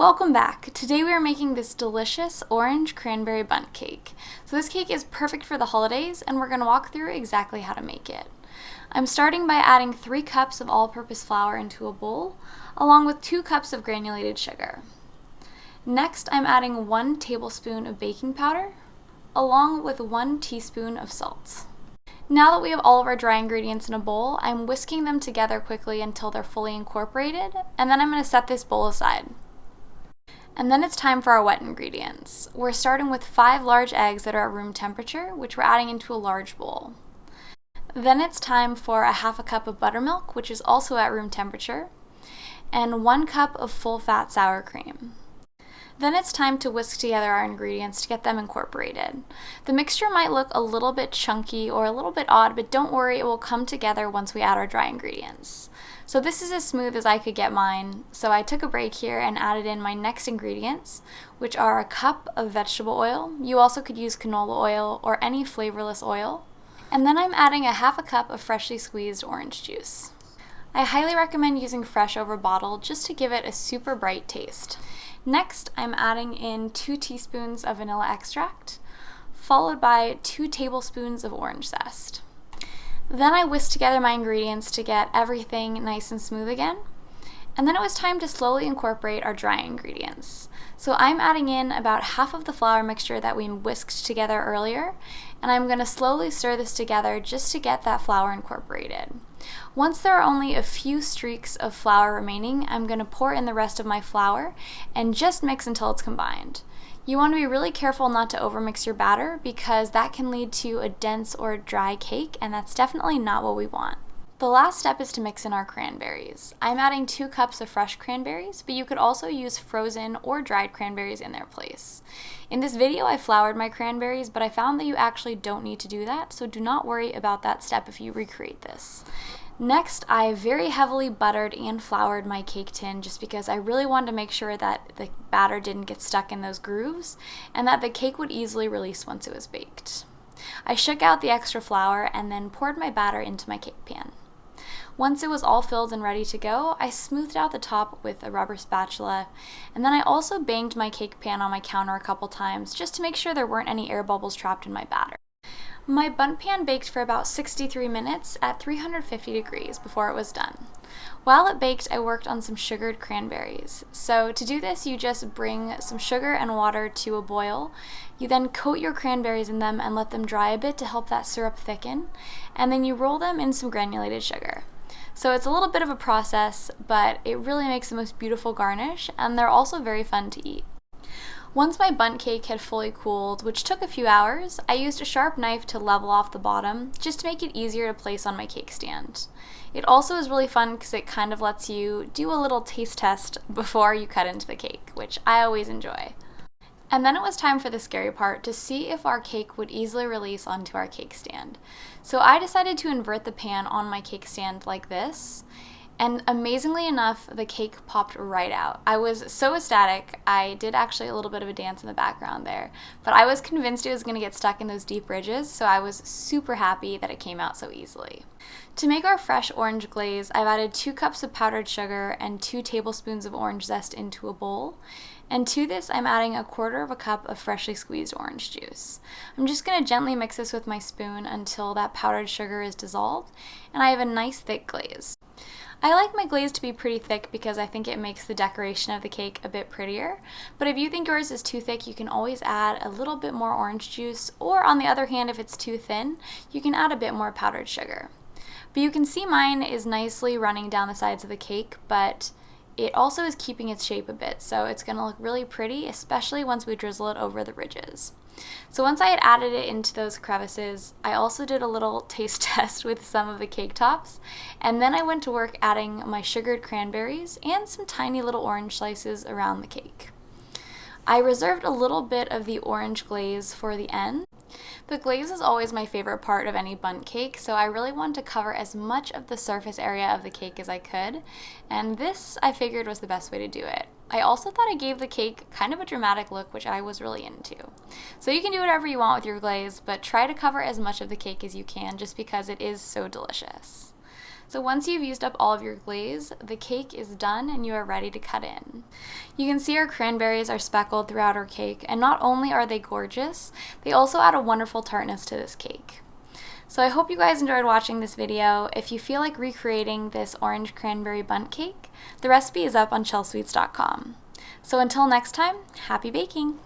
Welcome back. Today we are making this delicious orange cranberry bundt cake. So this cake is perfect for the holidays and we're going to walk through exactly how to make it. I'm starting by adding 3 cups of all-purpose flour into a bowl, along with 2 cups of granulated sugar. Next, I'm adding 1 tablespoon of baking powder, along with 1 teaspoon of salt. Now that we have all of our dry ingredients in a bowl, I'm whisking them together quickly until they're fully incorporated, and then I'm going to set this bowl aside. And then it's time for our wet ingredients. We're starting with 5 large eggs that are at room temperature, which we're adding into a large bowl. Then it's time for a half a cup of buttermilk, which is also at room temperature, and 1 cup of full-fat sour cream. Then it's time to whisk together our ingredients to get them incorporated. The mixture might look a little bit chunky or a little bit odd, but don't worry, it will come together once we add our dry ingredients. So this is as smooth as I could get mine, so I took a break here and added in my next ingredients, which are a cup of vegetable oil. You also could use canola oil or any flavorless oil. And then I'm adding a half a cup of freshly squeezed orange juice. I highly recommend using fresh over bottled just to give it a super bright taste. Next, I'm adding in 2 teaspoons of vanilla extract, followed by 2 tablespoons of orange zest. Then I whisked together my ingredients to get everything nice and smooth again. And then it was time to slowly incorporate our dry ingredients. So I'm adding in about half of the flour mixture that we whisked together earlier, and I'm going to slowly stir this together just to get that flour incorporated. Once there are only a few streaks of flour remaining, I'm going to pour in the rest of my flour and just mix until it's combined. You want to be really careful not to overmix your batter because that can lead to a dense or dry cake, and that's definitely not what we want. The last step is to mix in our cranberries. I'm adding 2 cups of fresh cranberries, but you could also use frozen or dried cranberries in their place. In this video I floured my cranberries, but I found that you actually don't need to do that, so do not worry about that step if you recreate this. Next, I very heavily buttered and floured my cake tin just because I really wanted to make sure that the batter didn't get stuck in those grooves and that the cake would easily release once it was baked. I shook out the extra flour and then poured my batter into my cake pan. Once it was all filled and ready to go, I smoothed out the top with a rubber spatula, and then I also banged my cake pan on my counter a couple times just to make sure there weren't any air bubbles trapped in my batter. My bundt pan baked for about 63 minutes at 350 degrees before it was done. While it baked, I worked on some sugared cranberries. So to do this, you just bring some sugar and water to a boil. You then coat your cranberries in them and let them dry a bit to help that syrup thicken, and then you roll them in some granulated sugar. So it's a little bit of a process, but it really makes the most beautiful garnish, and they're also very fun to eat. Once my bundt cake had fully cooled, which took a few hours, I used a sharp knife to level off the bottom, just to make it easier to place on my cake stand. It also is really fun because it kind of lets you do a little taste test before you cut into the cake, which I always enjoy. And then it was time for the scary part, to see if our cake would easily release onto our cake stand. So I decided to invert the pan on my cake stand like this, and amazingly enough, the cake popped right out. I was so ecstatic. I did actually a little bit of a dance in the background there, but I was convinced it was going to get stuck in those deep ridges, so I was super happy that it came out so easily. To make our fresh orange glaze, I've added 2 cups of powdered sugar and 2 tablespoons of orange zest into a bowl. And to this, I'm adding 1/4 cup of freshly squeezed orange juice. I'm just going to gently mix this with my spoon until that powdered sugar is dissolved, and I have a nice thick glaze. I like my glaze to be pretty thick because I think it makes the decoration of the cake a bit prettier, but if you think yours is too thick, you can always add a little bit more orange juice, or on the other hand, if it's too thin, you can add a bit more powdered sugar. But you can see mine is nicely running down the sides of the cake, but it also is keeping its shape a bit, so it's going to look really pretty, especially once we drizzle it over the ridges. So once I had added it into those crevices, I also did a little taste test with some of the cake tops, and then I went to work adding my sugared cranberries and some tiny little orange slices around the cake. I reserved a little bit of the orange glaze for the end. The glaze is always my favorite part of any bundt cake, so I really wanted to cover as much of the surface area of the cake as I could, and this I figured was the best way to do it. I also thought it gave the cake kind of a dramatic look, which I was really into. So you can do whatever you want with your glaze, but try to cover as much of the cake as you can just because it is so delicious. So once you've used up all of your glaze, the cake is done and you are ready to cut in. You can see our cranberries are speckled throughout our cake, and not only are they gorgeous, they also add a wonderful tartness to this cake. So I hope you guys enjoyed watching this video. If you feel like recreating this orange cranberry bundt cake, the recipe is up on Chelsweets.com. So until next time, happy baking!